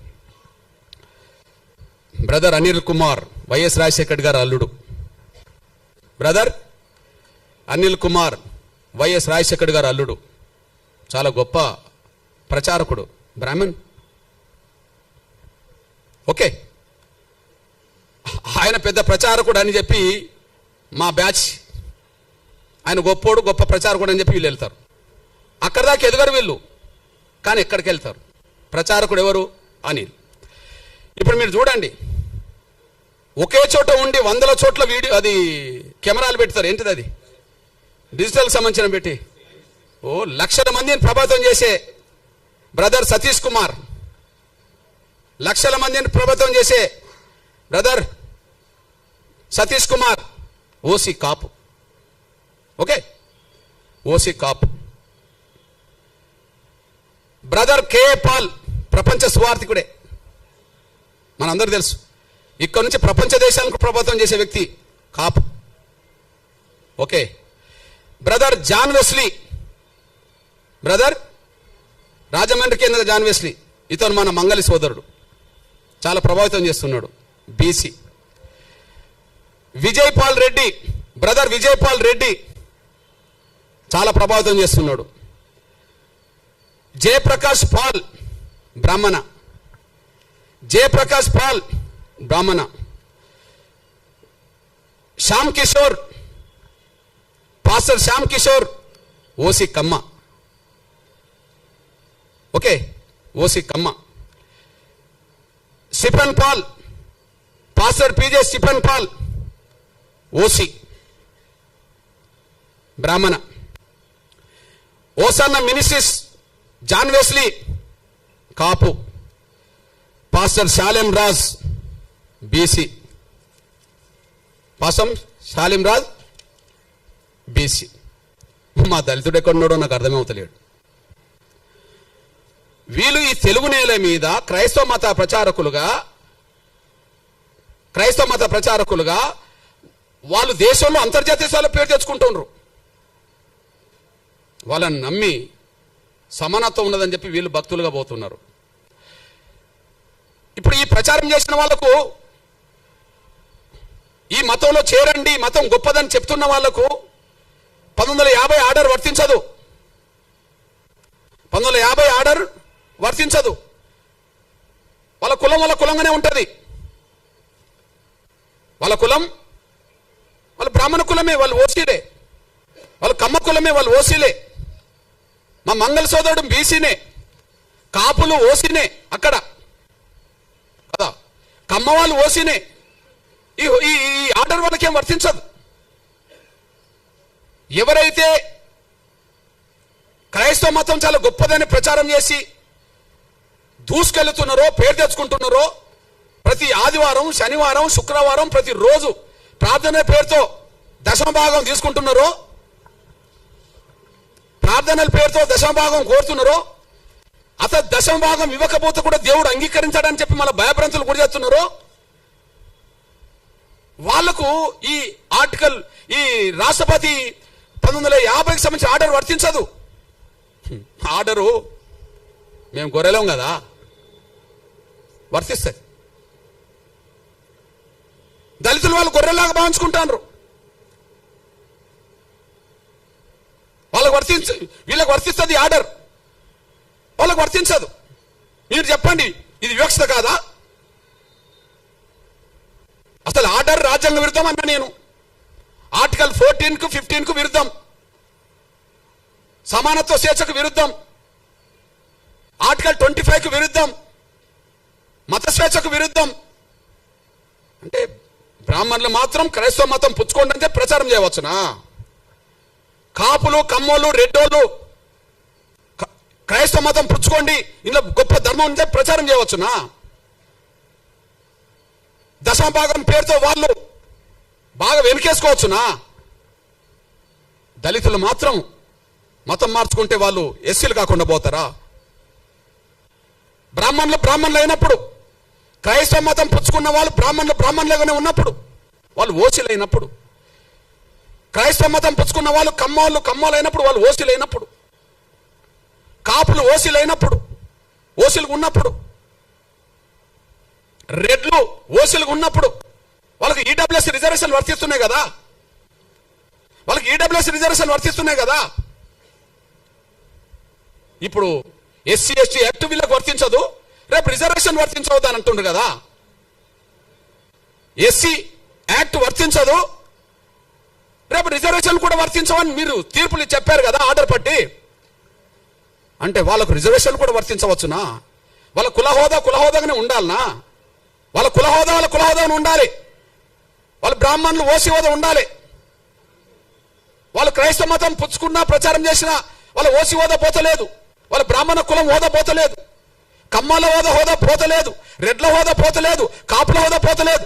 బ్రదర్ అనిల్ కుమార్, వైఎస్ రాజశేఖర్ గారు అల్లుడు. బ్రదర్ అనిల్ కుమార్, వైఎస్ రాజశేఖర్ గారు అల్లుడు. చాలా గొప్ప ప్రచారకుడు, బ్రాహ్మణ్. ఓకే, ఆయన పెద్ద ప్రచారకుడు అని చెప్పి మా బ్యాచ్, ఆయన గొప్పోడు, గొప్ప ప్రచారకుడు అని చెప్పి వీళ్ళు వెళ్తారు. అక్కడ దాకా ఎదగరు వీళ్ళు, కానీ ఎక్కడికి వెళ్తారు? ప్రచారకుడు ఎవరు? అనిల్. ఇప్పుడు మీరు చూడండి, ఒకే చోట ఉండి 100ల చోట్ల వీడియో, అది కెమెరాలు పెడతారు. ఏంటిది అది? డిజిటల్ సంబంధించిన పెట్టి లక్షల మందిని ప్రభావితం చేసే బ్రదర్ సతీష్ కుమార్, లక్షల మందిని ప్రభావితం చేసే బ్రదర్ సతీష్ కుమార్ ఓసీ కాపు. ఓకే, ఓసీ కాపు. బ్రదర్ కేఏ పాల్ ప్రపంచ సువార్థికుడే, మనందరూ తెలుసు. ఇక్కడ నుంచి ప్రపంచ దేశాలకు ప్రభావితం చేసే వ్యక్తి, Kapu. Okay, brother John Wesley, brother Rajahmundry కేంద్ర జాన్ వెస్లీ, ఇతను మన మంగళి సోదరుడు, చాలా ప్రభావితం చేస్తున్నాడు, బీసీ. విజయ్ పాల్ రెడ్డి, బ్రదర్ విజయ్ పాల్ రెడ్డి చాలా ప్రభావితం చేస్తున్నాడు. Jayaprakash Paul Brahmana, Jayaprakash Paul Brahmana. Shyam Kishore, pastor Shyam Kishore OC Kamma. Okay, OC Kamma. Stephen Paul, pastor PJ Stephen Paul OC Brahmana. Hosanna ministries John Wesley Kapu. Pastor Shalem Raj BC, pastor Shalem Raj BC. మా దళితుడు ఎక్కడున్నాడో నాకు అర్థమవుతలేడు. వీళ్ళు ఈ తెలుగు నేల మీద క్రైస్తవ మత ప్రచారకులుగా వాళ్ళు దేశంలో అంతర్జాతీయ స్థాయిలో పేరు తెచ్చుకుంటున్నారు. వాళ్ళని నమ్మి సమానత్వం ఉన్నదని చెప్పి వీళ్ళు భక్తులుగా పోతున్నారు. ఇప్పుడు ఈ ప్రచారం చేసిన వాళ్లకు, ఈ మతంలో చేరండి, మతం గొప్పదని చెప్తున్న వాళ్లకు 1950 ఆర్డర్ వర్తించదు. 1950 ఆర్డర్ వర్తించదు. వాళ్ళ కులం వాళ్ళ కులంగానే ఉంటుంది. వాళ్ళ కులం వాళ్ళ బ్రాహ్మణ కులమే, వాళ్ళు ఓసీలే. వాళ్ళు కమ్మ కులమే, వాళ్ళు ఓసీలే. మా మంగళ సోదరుడు బీసీనే, కాపులు ఓసీనే అక్కడ కదా, కమ్మ వాళ్ళు ఓసీనే. ఈ ఆర్డర్ వాళ్ళకేం వర్తించదు. ఎవరైతే క్రైస్తవ మతం చాలా గొప్పదని ప్రచారం చేసి దూసుకెళ్తున్నారో, పేరు తెచ్చుకుంటున్నారో, ప్రతి ఆదివారం, శనివారం, శుక్రవారం ప్రతిరోజు ప్రార్థన పేరుతో దశమభాగం తీసుకుంటున్నారో, ప్రార్థనల పేరుతో దశమభాగం కోరుతున్నారో, అసలు దశమభాగం ఇవ్వకపోతే కూడా దేవుడు అంగీకరించాడని చెప్పి మళ్ళీ భయభ్రాంతులు గురి చేస్తున్నారో, వాళ్లకు ఈ ఆర్టికల్, ఈ రాష్ట్రపతి 1950కి సంబంధించిన ఆర్డర్ వర్తించదు. ఆర్డరు మేము గొర్రెలం కదా, వర్తిస్తాయి. దళితులు వాళ్ళు గొర్రెలాగా భావించుకుంటారు. వాళ్ళకు వీళ్ళకి వర్తిస్తుంది ఆర్డర్, వాళ్ళకు వర్తించదు. మీరు చెప్పండి, ఇది వివక్షత కాదా? అసలు ఆర్డర్ రాజ్యాంగ విరుద్ధం అన్నా నేను. ఆర్టికల్ 14కు 15కు విరుద్ధం, సమానత్వ స్వేచ్ఛకు విరుద్ధం, ఆర్టికల్ 25కు విరుద్ధం, మత స్వేచ్ఛకు విరుద్ధం. అంటే బ్రాహ్మణులు మాత్రం క్రైస్తవ మతం పుచ్చుకోండి అంటే ప్రచారం చేయవచ్చునా? కాపులు, కమ్మోళ్ళు, రెడ్డోళ్ళు క్రైస్తవ మతం పుచ్చుకోండి, ఇందులో గొప్ప ధర్మం ఉంటే ప్రచారం చేయవచ్చునా? దశమభాగం పేరుతో వాళ్ళు బాగా వెనుకేసుకోవచ్చునా? దళితులు మాత్రం మతం మార్చుకుంటే వాళ్ళు ఎస్సీలు కాకుండా పోతారా? బ్రాహ్మణులు అయినప్పుడు, క్రైస్తవ మతం పుచ్చుకున్న వాళ్ళు బ్రాహ్మణులుగానే ఉన్నప్పుడు, వాళ్ళు ఓసీలు అయినప్పుడు, క్రైస్తవ మతం పుచ్చుకున్న వాళ్ళు కమ్మోళ్ళు అయినప్పుడు, వాళ్ళు ఓసీలు అయినప్పుడు, కాపులు ఓసీలు అయినప్పుడు, ఓసీలుగా ఉన్నప్పుడు, రెడ్లు ఓసీలుగా ఉన్నప్పుడు వాళ్ళకి ఈడబ్ల్యూఎస్ రిజర్వేషన్ వర్తిస్తున్నాయి కదా, వాళ్ళకి ఈడబ్ల్యూఎస్ రిజర్వేషన్ వర్తిస్తున్నాయి కదా. ఇప్పుడు ఎస్సీ ఎస్టీ యాక్ట్ వీళ్ళకి వర్తించదు, రేపు రిజర్వేషన్ వర్తించవద్దు అని అంటుండ్రు కదా. ఎస్సీ యాక్ట్ వర్తించదు, రేపు రిజర్వేషన్ కూడా వర్తించవని మీరు తీర్పులు చెప్పారు కదా ఆర్డర్ పట్టి. అంటే వాళ్ళకు రిజర్వేషన్ కూడా వర్తించవచ్చునా? వాళ్ళ కులహోదాగానే ఉండాలనా? వాళ్ళ కులహోదాగానే ఉండాలి. వాళ్ళ బ్రాహ్మణులు ఓసీ హోదా ఉండాలి. వాళ్ళు క్రైస్తవ మతం పుచ్చుకున్నా, ప్రచారం చేసినా వాళ్ళ ఓసీ హోదా పోతలేదు, వాళ్ళ బ్రాహ్మణ కులం హోదా పోతలేదు, కమ్మల హోదా పోతలేదు, రెడ్ల హోదా పోతలేదు, కాపుల హోదా పోతలేదు.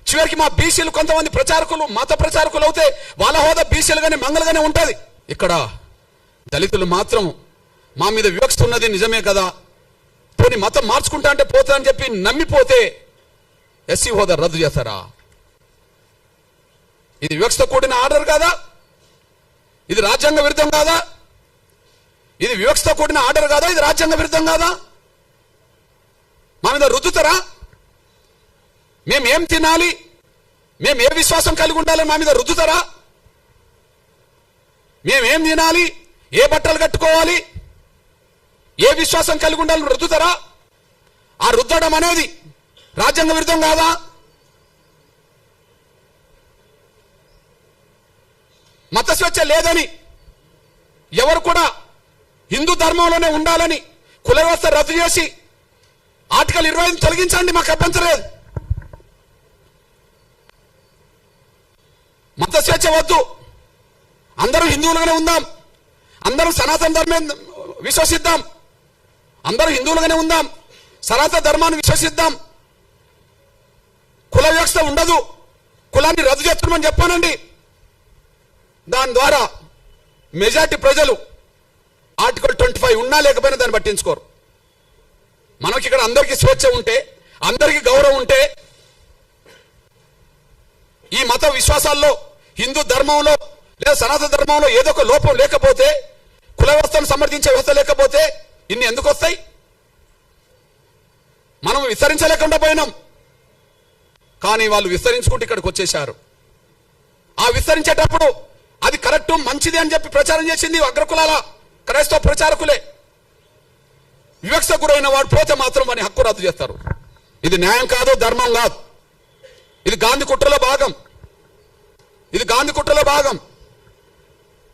చివరికి మా బీసీలు కొంతమంది ప్రచారకులు, మత ప్రచారకులు అవుతే వాళ్ళ హోదా బీసీలుగానే మంగళగానే ఉంటుంది. ఇక్కడ దళితులు మాత్రం మా మీద వివక్ష ఉన్నది నిజమే కదా, పోనీ మతం మార్చుకుంటా అంటే పోతా అని చెప్పి నమ్మిపోతే ఎస్సీ హోదా రద్దు చేస్తారా? ఇది వివక్షతో కూడిన ఆర్డర్ కాదా? ఇది రాజ్యాంగ విరుద్ధం కాదా? ఇది వివక్షతో కూడిన ఆర్డర్ కాదా? ఇది రాజ్యాంగ విరుద్ధం కాదా? మా మీద రుద్దుతారా? మేమేం తినాలి, మేము ఏ విశ్వాసం కలిగి ఉండాలని మా మీద రుద్దుతారా? మేమేం తినాలి, ఏ బట్టలు కట్టుకోవాలి, ఏ విశ్వాసం కలిగి ఉండాలని రుద్దుతారా? ఆ రుద్దడం అనేది రాజ్యాంగ విరుద్ధం కాదా? మత స్వేచ్ఛ లేదని, ఎవరు కూడా హిందూ ధర్మంలోనే ఉండాలని కుల వ్యవస్థ రద్దు చేసి ఆర్టికల్ 25 తొలగించండి, మాకు అభ్యంతరం లేదు. మత స్వేచ్ఛ వద్దు, అందరూ హిందువులుగానే ఉందాం, అందరూ సనాతన ధర్మం విశ్వసిద్దాం, అందరూ హిందువులుగానే ఉందాం, సనాతన ధర్మాన్ని విశ్వసిద్దాం. కుల వ్యవస్థ ఉండదు, కులాన్ని రద్దు చేస్తున్నామని చెప్పానండి. దాని ద్వారా మెజార్టీ ప్రజలు ఆర్టికల్ 25 ఉన్నా లేకపోయినా దాన్ని పట్టించుకోరు. మనకి ఇక్కడ అందరికీ స్వేచ్ఛ ఉంటే, అందరికీ గౌరవం ఉంటే, ఈ మత విశ్వాసాల్లో, హిందూ ధర్మంలో లేదా సనాతన ధర్మంలో ఏదో ఒక లోపం లేకపోతే కుల వ్యవస్థను సమర్థించే వ్యవస్థ లేకపోతే ఇన్ని ఎందుకు వస్తాయి? మనం విస్తరించలేకుండా పోయినాం, కానీ వాళ్ళు విస్తరించుకుంటూ ఇక్కడికి వచ్చేశారు. ఆ విస్తరించేటప్పుడు అది కరెక్ట్ మంచిది అని చెప్పి ప్రచారం చేసింది అగ్రకులాల క్రైస్తవ ప్రచారకులే. వివక్ష గురైన వాడు పోతే మాత్రం వాని హక్కు రద్దు చేస్తారు. ఇది న్యాయం కాదు, ధర్మం కాదు. ఇది గాంధీ కుట్రలో భాగం. ఇది గాంధీ కుట్రలో భాగం.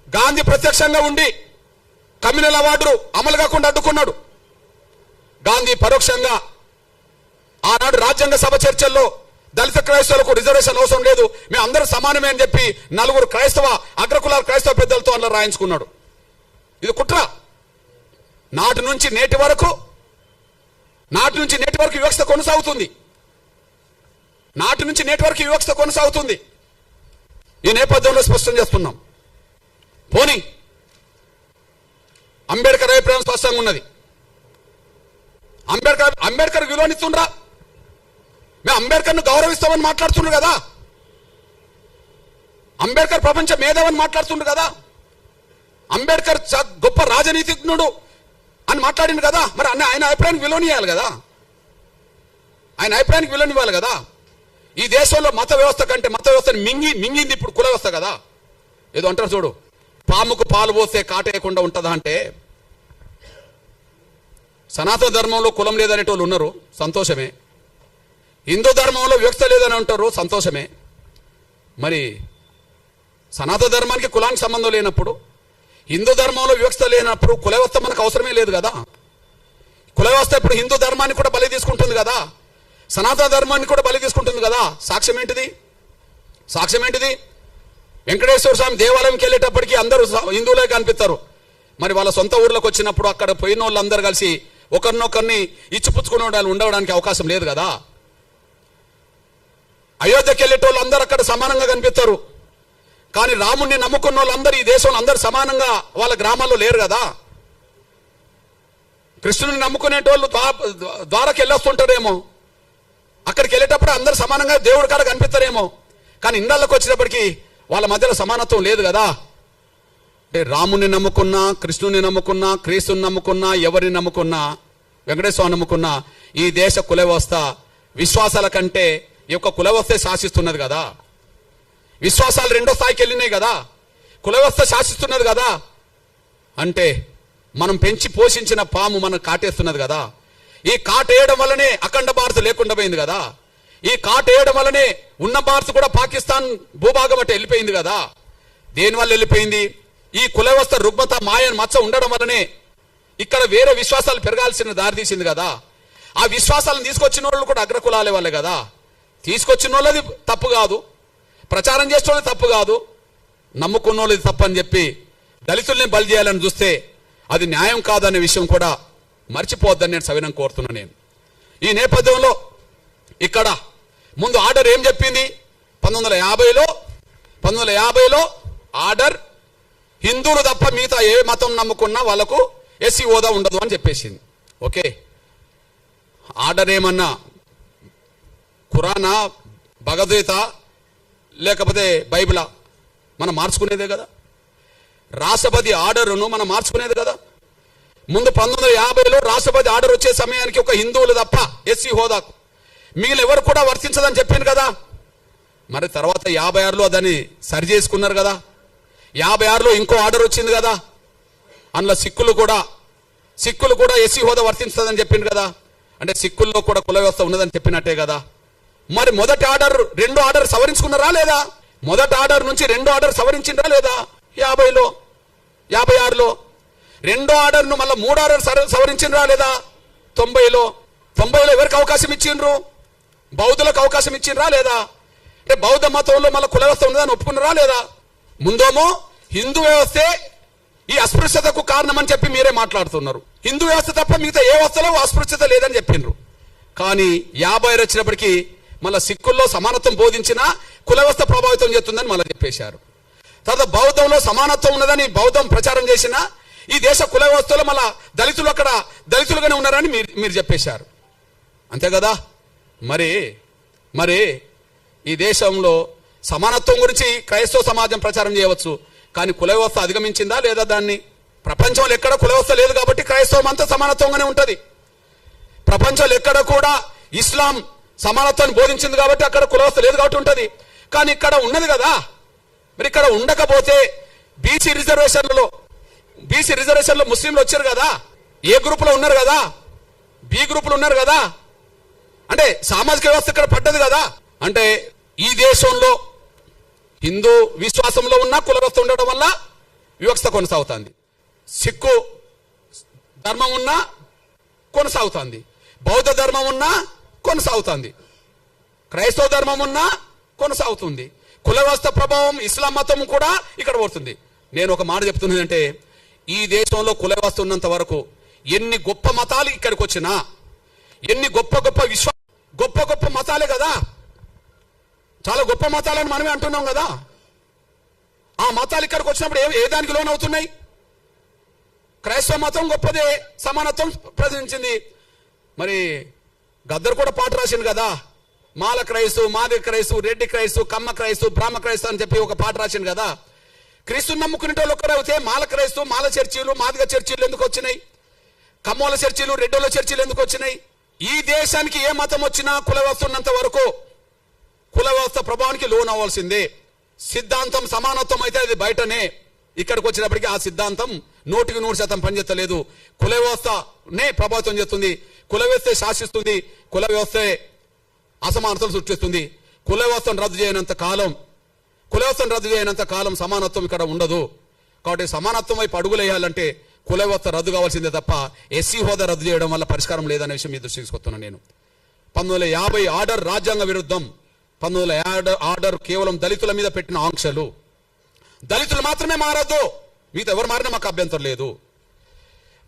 గాంధీ ప్రత్యక్షంగా ఉండి కమ్యూనల్ అవార్డు అమలు కాకుండా అడ్డుకున్నాడు. గాంధీ పరోక్షంగా ఆనాడు రాజ్యాంగ సభ చర్చల్లో దళిత క్రైస్తవులకు రిజర్వేషన్ అవసరం లేదు, మేము అందరూ సమానమే అని చెప్పి నలుగురు అగ్రకులాల క్రైస్తవ పెద్దలతో అలా రాయించుకున్నాడు. ఇది కుట్ర. నాటి నుంచి నేటి వరకు వివక్ష కొనసాగుతుంది. నాటి నుంచి నేటి వరకు వివక్ష కొనసాగుతుంది. ఈ నేపథ్యంలో స్పష్టం చేస్తున్నాం. పోనీ అంబేద్కర్ అభిప్రాయం స్పష్టంగా ఉన్నది. అంబేద్కర్ విలువనిస్తుండ్రా? మేము అంబేద్కర్ను గౌరవిస్తామని మాట్లాడుతుండ్రు కదా. అంబేద్కర్ ప్రపంచ మేధావని మాట్లాడుతుండ్రు కదా. అంబేద్కర్ గొప్ప రాజనీతిజ్ఞుడు అని మాట్లాడింది కదా. మరి ఆయన అభిప్రాయానికి విలువనియాలి కదా. విలువనివ్వాలి కదా. ఈ దేశంలో మత వ్యవస్థ కంటే మత వ్యవస్థను మింగింది ఇప్పుడు కుల వ్యవస్థ కదా. ఏదో అంటారు చూడు, పాముకు పాలు పోస్తే కాటేయకుండా ఉంటుందా అంటే, సనాతన ధర్మంలో కులం లేదనేటోళ్ళు ఉన్నారు, సంతోషమే. హిందూ ధర్మంలో వివక్ష లేదని అంటారు, సంతోషమే. మరి సనాతన ధర్మానికి కులానికి సంబంధం లేనప్పుడు, హిందూ ధర్మంలో వివక్ష లేనప్పుడు కుల వ్యవస్థ మనకు అవసరమే లేదు కదా. కుల వ్యవస్థ ఇప్పుడు హిందూ ధర్మాన్ని కూడా బలి తీసుకుంటుంది కదా, సనాతన ధర్మాన్ని కూడా బలి తీసుకుంటుంది కదా. సాక్ష్యం ఏంటిది? వెంకటేశ్వర స్వామి దేవాలయంకి వెళ్ళేటప్పటికీ అందరూ హిందువులే కనిపిస్తారు. మరి వాళ్ళ సొంత ఊర్లోకి వచ్చినప్పుడు అక్కడ పోయిన వాళ్ళందరూ కలిసి ఒకరినొకరిని ఇచ్చిపుచ్చుకుని ఉండడానికి అవకాశం లేదు కదా. అయోధ్యకి వెళ్ళేటోళ్ళు అందరూ అక్కడ సమానంగా కనిపిస్తారు. కానీ రాముణ్ణి నమ్ముకున్న వాళ్ళందరూ ఈ దేశంలో అందరూ సమానంగా వాళ్ళ గ్రామాల్లో లేరు కదా. కృష్ణుని నమ్ముకునేటోళ్ళు ద్వారాకి వెళ్ళొస్తుంటారేమో, అక్కడికి వెళ్ళేటప్పుడు అందరూ సమానంగా దేవుడి కాడ కనిపిస్తారేమో. కానీ ఇళ్ళకి వచ్చినప్పటికీ వాళ్ళ మధ్యలో సమానత్వం లేదు కదా. అంటే రాముని నమ్ముకున్నా, కృష్ణుని నమ్ముకున్నా, క్రీస్తుని నమ్ముకున్నా, ఎవరిని నమ్ముకున్నా, వెంకటేశ్వర నమ్ముకున్నా, ఈ దేశ కుల వ్యవస్థ విశ్వాసాల కంటే ఈ యొక్క కుల వ్యవస్థ శాసిస్తున్నది కదా. విశ్వాసాలు రెండో స్థాయికి వెళ్ళినాయి కదా, కుల వ్యవస్థ శాసిస్తున్నది కదా. అంటే మనం పెంచి పోషించిన పాము మనం కాటేస్తున్నది కదా. ఈ కాటేయడం వల్లనే అఖండ భారత్ లేకుండా పోయింది కదా. ఈ కాటేయడం వల్లనే ఉన్న భారత్ కూడా పాకిస్తాన్ భూభాగం అంటే వెళ్ళిపోయింది కదా. దేనివల్ల వెళ్ళిపోయింది? ఈ కుల వ్యవస్థ రుగ్మత మాయన్ మచ్చ ఉండడం వల్లనే ఇక్కడ వేరే విశ్వాసాలు పెరగాల్సిన దారి తీసింది కదా. ఆ విశ్వాసాలను తీసుకొచ్చిన వాళ్ళు కూడా అగ్రకులాలే వాళ్ళే కదా. తీసుకొచ్చిన వాళ్ళది తప్పు కాదు, ప్రచారం చేసిన వాళ్ళది తప్పు కాదు, నమ్ముకున్న వాళ్ళది తప్పు అని చెప్పి దళితుల్ని బలి చేయాలని చూస్తే అది న్యాయం కాదనే విషయం కూడా మర్చిపోవద్దని నేను సవినంగా కోరుతున్నాను. నేను ఈ నేపథ్యంలో ఇక్కడ ముందు ఆర్డర్ ఏం చెప్పింది? 1950లో ఆర్డర్ హిందువులు తప్ప మిగతా ఏ మతం నమ్ముకున్నా వాళ్ళకు ఎస్సీ హోదా ఉండదు అని చెప్పేసింది. ఓకే, ఆర్డర్ ఏమన్నా ఖురానా, భగవద్గీత లేకపోతే బైబిలా మనం మార్చుకునేదే కదా. రాష్ట్రపతి ఆర్డర్ను మనం మార్చుకునేది కదా. ముందు 1950లో రాష్ట్రపతి ఆర్డర్ వచ్చే సమయానికి ఒక హిందువులు తప్ప ఎస్సీ హోదాకు మిగిలిన ఎవరు కూడా వర్తించదని చెప్పింది కదా. మరి తర్వాత 56లో దాన్ని సరి చేసుకున్నారు కదా. 56లో ఇంకో ఆర్డర్ వచ్చింది కదా. అందులో సిక్కులు కూడా ఎస్సీ హోదా వర్తించదని చెప్పింది కదా. అంటే సిక్కుల్లో కూడా కుల వ్యవస్థ ఉన్నదని చెప్పినట్టే కదా. మరి మొదటి ఆర్డర్ రెండో ఆర్డర్ సవరించుకున్నారా లేదా? మొదటి ఆర్డర్ నుంచి రెండో ఆర్డర్ సవరించిండ్రా లేదా? 50లో 56లో రెండో ఆర్డర్ను మళ్ళీ మూడో ఆర్డర్ సవరించిండ్రా లేదా? 90లో ఎవరికి అవకాశం ఇచ్చిండ్రు? బౌద్ధులకు అవకాశం ఇచ్చిండ్రా లేదా? అంటే బౌద్ధ మతంలో మళ్ళీ కుల వ్యవస్థ ఉన్నదని ఒప్పుకున్నారా లేదా? ముందేమో హిందూ వ్యవస్థే ఈ అస్పృశ్యతకు కారణమని చెప్పి మీరే మాట్లాడుతున్నారు. హిందూ వ్యవస్థ తప్ప మిగతా ఏ వ్యవస్థలో అస్పృశ్యత లేదని చెప్పిండ్రు. కానీ 50 వచ్చినప్పటికీ మళ్ళీ సిక్కుల్లో సమానత్వం బోధించినా కుల వ్యవస్థ ప్రభావితం చేస్తుందని మళ్ళీ చెప్పేశారు. తర్వాత బౌద్ధంలో సమానత్వం ఉన్నదని బౌద్ధం ప్రచారం చేసినా ఈ దేశ కుల వ్యవస్థలో మళ్ళా దళితులు అక్కడ దళితులుగానే ఉన్నారని మీరు చెప్పేశారు. అంతే కదా. మరి ఈ దేశంలో సమానత్వం గురించి క్రైస్తవ సమాజం ప్రచారం చేయవచ్చు, కానీ కుల వ్యవస్థ అధిగమించిందా లేదా? దాన్ని ప్రపంచంలో ఎక్కడ కుల వ్యవస్థ లేదు కాబట్టి క్రైస్తవం అంతా సమానత్వంగానే ఉంటది. ప్రపంచంలో ఎక్కడ కూడా ఇస్లాం సమానత్వాన్ని బోధించింది కాబట్టి అక్కడ కుల వ్యవస్థ లేదు కాబట్టి ఉంటది. కానీ ఇక్కడ ఉన్నది కదా. మరి ఇక్కడ ఉండకపోతే బీసీ రిజర్వేషన్లో ముస్లింలు వచ్చారు కదా, ఏ గ్రూపులో ఉన్నారు కదా, బి గ్రూపులు ఉన్నారు కదా, అంటే సామాజిక వ్యవస్థ ఇక్కడ పడ్డది కదా. అంటే ఈ దేశంలో హిందూ విశ్వాసంలో ఉన్న కుల వ్యవస్థ ఉండడం వల్ల వివక్షత కొనసాగుతుంది. సిక్కు ధర్మం ఉన్నా కొనసాగుతుంది, బౌద్ధ ధర్మం ఉన్నా కొనసాగుతుంది, క్రైస్తవ ధర్మం ఉన్నా కొనసాగుతుంది. కుల వ్యవస్థ ప్రభావం ఇస్లాం మతం కూడా ఇక్కడ పడుతుంది. నేను ఒక మాట చెప్తున్నదంటే, ఈ దేశంలో కుల వ్యవస్థ ఉన్నంత వరకు ఎన్ని గొప్ప మతాలు ఇక్కడికి వచ్చినా, ఎన్ని గొప్ప గొప్ప మతాలే కదా, చాలా గొప్ప మతాలని మనమే అంటున్నాం కదా. ఆ మతాలు ఇక్కడికి వచ్చినప్పుడు ఏ దానికి లోన్ అవుతున్నాయి? క్రైస్తవ మతం గొప్పదే, సమానత్వం ప్రదర్శించింది. మరి గద్దర్ కూడా పాట రాసింది కదా, మాల క్రైస్తు, మాది క్రైస్తు, రెడ్డి క్రైస్తు, కమ్మ క్రైస్తు, బ్రాహ్మ క్రైస్తు అని చెప్పి ఒక పాట రాసింది కదా. క్రీస్తుని నమ్ముకునే వాళ్ళు ఒక్కరైతే మాల క్రైస్తు, మాల చర్చీలు, మాదిగ చర్చీలు ఎందుకు వచ్చినాయి? కమ్మోల చర్చీలు, రెడ్డోల చర్చీలు ఎందుకు వచ్చినాయి? ఈ దేశానికి ఏ మతం వచ్చినా కుల వ్యవస్థ ఉన్నంత వరకు కుల వ్యవస్థ ప్రభావానికి లోన్ అవ్వాల్సిందే. సిద్ధాంతం సమానత్వం అయితే అది బయటనే, ఇక్కడికి వచ్చినప్పటికీ ఆ సిద్ధాంతం 100% పనిచేస్తలేదు. కుల వ్యవస్థనే ప్రభావితం చేస్తుంది, కుల వ్యవస్థ శాసిస్తుంది, కుల వ్యవస్థే అసమానతలు సృష్టిస్తుంది. కుల వ్యవస్థను రద్దు చేయనంత కాలం సమానత్వం ఇక్కడ ఉండదు. కాబట్టి సమానత్వం వైపు అడుగులేయాలంటే కుల వ్యవస్థ రద్దు కావాల్సిందే తప్ప ఎస్సీ హోదా రద్దు చేయడం వల్ల పరిష్కారం లేదనే విషయం మీ దృష్టికి తీసుకొస్తున్నాను. నేను 1950 ఆర్డర్ రాజ్యాంగ విరుద్ధం. 1950 ఆర్డర్ కేవలం దళితుల మీద పెట్టిన ఆంక్షలు. దళితులు మాత్రమే మారద్దు, మీతో ఎవరు మారినా మాకు అభ్యంతరం లేదు.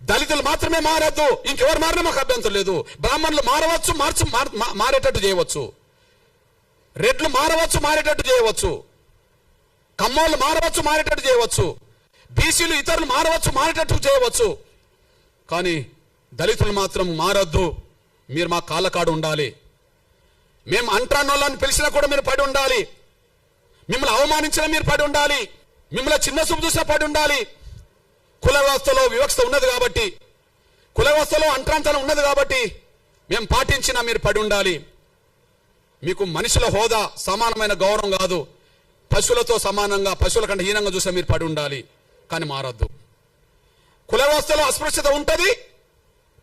దళితులు మాత్రమే మారద్దు, ఇంకెవరు మారినా మాకు అభ్యంతరం లేదు. బ్రాహ్మణులు మారవచ్చు, మారేటట్టు చేయవచ్చు. రెడ్లు మారవచ్చు, మారేటట్టు చేయవచ్చు. కమ్మోళ్ళు మారవచ్చు, మారేటట్టు చేయవచ్చు. బీసీలు ఇతరులు మారవచ్చు, మారేటట్టు చేయవచ్చు. కానీ దళితులు మాత్రం మారద్దు. మీరు మా కాళ్ళ కాడు ఉండాలి. మేము అంట్రాన్నోళ్ళని పిలిచినా కూడా మీరు పడి ఉండాలి. మిమ్మల్ని అవమానించినా మీరు పడి ఉండాలి. మిమ్మల్ని చిన్న చూపు చూసినా పడి ఉండాలి. కుల వ్యవస్థలో వివక్షత ఉన్నది కాబట్టి, కుల వ్యవస్థలో అంట్రాంతరం ఉన్నది కాబట్టి మేము పాటించినా మీరు పడి ఉండాలి. మీకు మనుషుల హోదా సమానమైన గౌరవం కాదు, పశువులతో సమానంగా, పశువుల కంటే హీనంగా చూసినా మీరు పడి ఉండాలి. కానీ మారద్దు. కుల వ్యవస్థలో అస్పృశ్యత ఉంటుంది,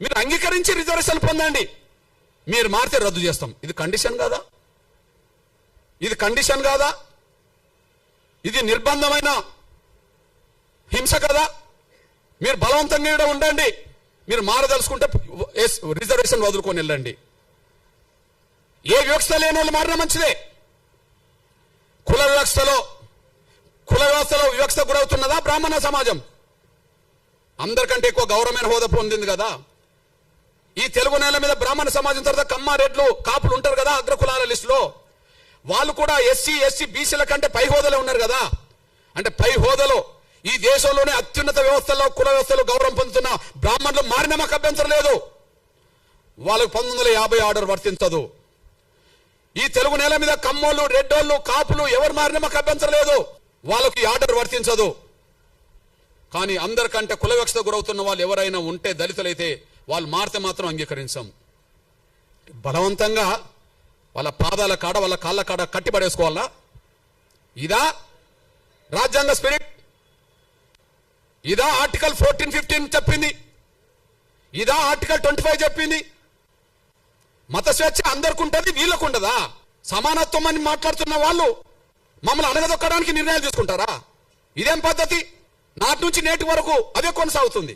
మీరు అంగీకరించి రిజర్వేషన్ పొందండి. మీరు మారితే రద్దు చేస్తాం. ఇది కండిషన్ కాదా? ఇది కండిషన్ కాదా? ఇది నిర్బంధమైన హింస కదా? మీరు బలవంతంగా ఉండండి. మీరు మారదలుచుకుంటే రిజర్వేషన్ వదులుకొని వెళ్ళండి. ఏ వివక్షత లేని వాళ్ళు మారినా మంచిదే. కుల వ్యవస్థలో వివక్షత గురవుతున్నదా బ్రాహ్మణ సమాజం? అందరికంటే ఎక్కువ గౌరవమైన హోదా పొందింది కదా. ఈ తెలుగు నేల మీద బ్రాహ్మణ సమాజం తర్వాత కమ్మ, రెడ్లు, కాపులు ఉంటారు కదా అగ్రకులాల లిస్టులో. వాళ్ళు కూడా ఎస్సీ, బీసీల కంటే పై హోదాలో ఉన్నారు కదా. అంటే పై హోదాలో ఈ దేశంలోనే అత్యున్నత వ్యవస్థలో, కుల వ్యవస్థలో గౌరవం పొందుతున్న బ్రాహ్మణులు మారిన మాకు అభ్యంతరం లేదు. వాళ్ళకు 1950 ఆర్డర్ వర్తించదు. ఈ తెలుగు నేల మీద కమ్మోళ్ళు, రెడ్డోళ్ళు, కాపులు ఎవరు మారిన మాకు అభ్యంతరం లేదు. వాళ్ళకి ఈ ఆర్డర్ వర్తించదు. కానీ అందరికంటే కుల వివక్షత గురవుతున్న వాళ్ళు ఎవరైనా ఉంటే, దళితులైతే వాళ్ళు మారితే మాత్రం అంగీకరించాం. బలవంతంగా వాళ్ళ పాదాల కాడ, వాళ్ళ కాళ్ళ కాడ కట్టిపడేసుకోవాలా? ఇదా రాజ్యాంగ స్పిరిట్? ఇదా ఆర్టికల్ 14-15 చెప్పింది? ఇదా ఆర్టికల్ 25 చెప్పింది? మత స్వేచ్ఛ అందరికి ఉంటుంది, వీళ్ళకు ఉండదా? సమానత్వం అని మాట్లాడుతున్న వాళ్ళు మమ్మల్ని అనగదొక్కడానికి నిర్ణయాలు తీసుకుంటారా? ఇదేం పద్ధతి? నాటి నుంచి నేటి వరకు అదే కొనసాగుతుంది.